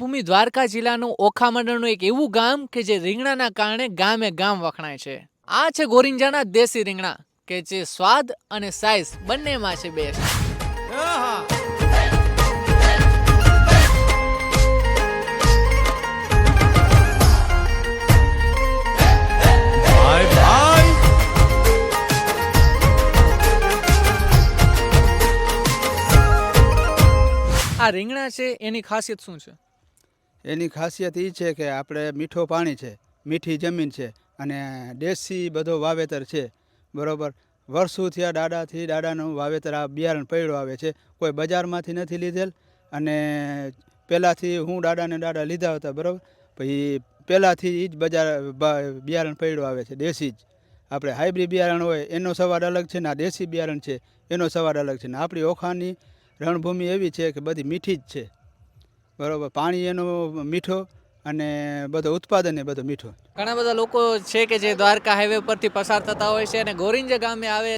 દેવભૂમિ દ્વારકા જિલ્લાનું ઓખા મંડળનું એક એવું ગામ કે જે રીંગણાના કારણે ગામે ગામ વખણાય છે. આ છે ગોરિંજાના દેશી રીંગણા કે જે સ્વાદ અને સાઈઝ બંનેમાં છે બેસ્ટ. આ રીંગણા છે એની ખાસિયત શું છે? એની ખાસિયત એ છે કે આપણે મીઠો પાણી છે, મીઠી જમીન છે અને દેશી બધો વાવેતર છે. બરાબર, વર્ષોથી આ દાદાનું વાવેતર આ બિયારણ પડ્યું આવે છે. કોઈ બજારમાંથી નથી લીધેલ. અને પહેલાંથી હું દાદા લીધા હતા. બરાબર, પછી પહેલાંથી એ જ બિયારણ પડ્યું આવે છે, દેશી જ. આપણે હાઇબ્રિડ બિયારણ હોય એનો સ્વાદ અલગ છે ને આ દેશી બિયારણ છે એનો સ્વાદ અલગ છે. ને આપણી ઓખાની રણભૂમિ એવી છે કે બધી મીઠી જ છે. બરાબર, પાણી એનું મીઠો અને બધો ઉત્પાદન એ બધો મીઠો. ઘણા બધા લોકો છે કે જે દ્વારકા હાઈવે પરથી પસાર થતા હોય છે અને ગોરિંજા ગામે આવે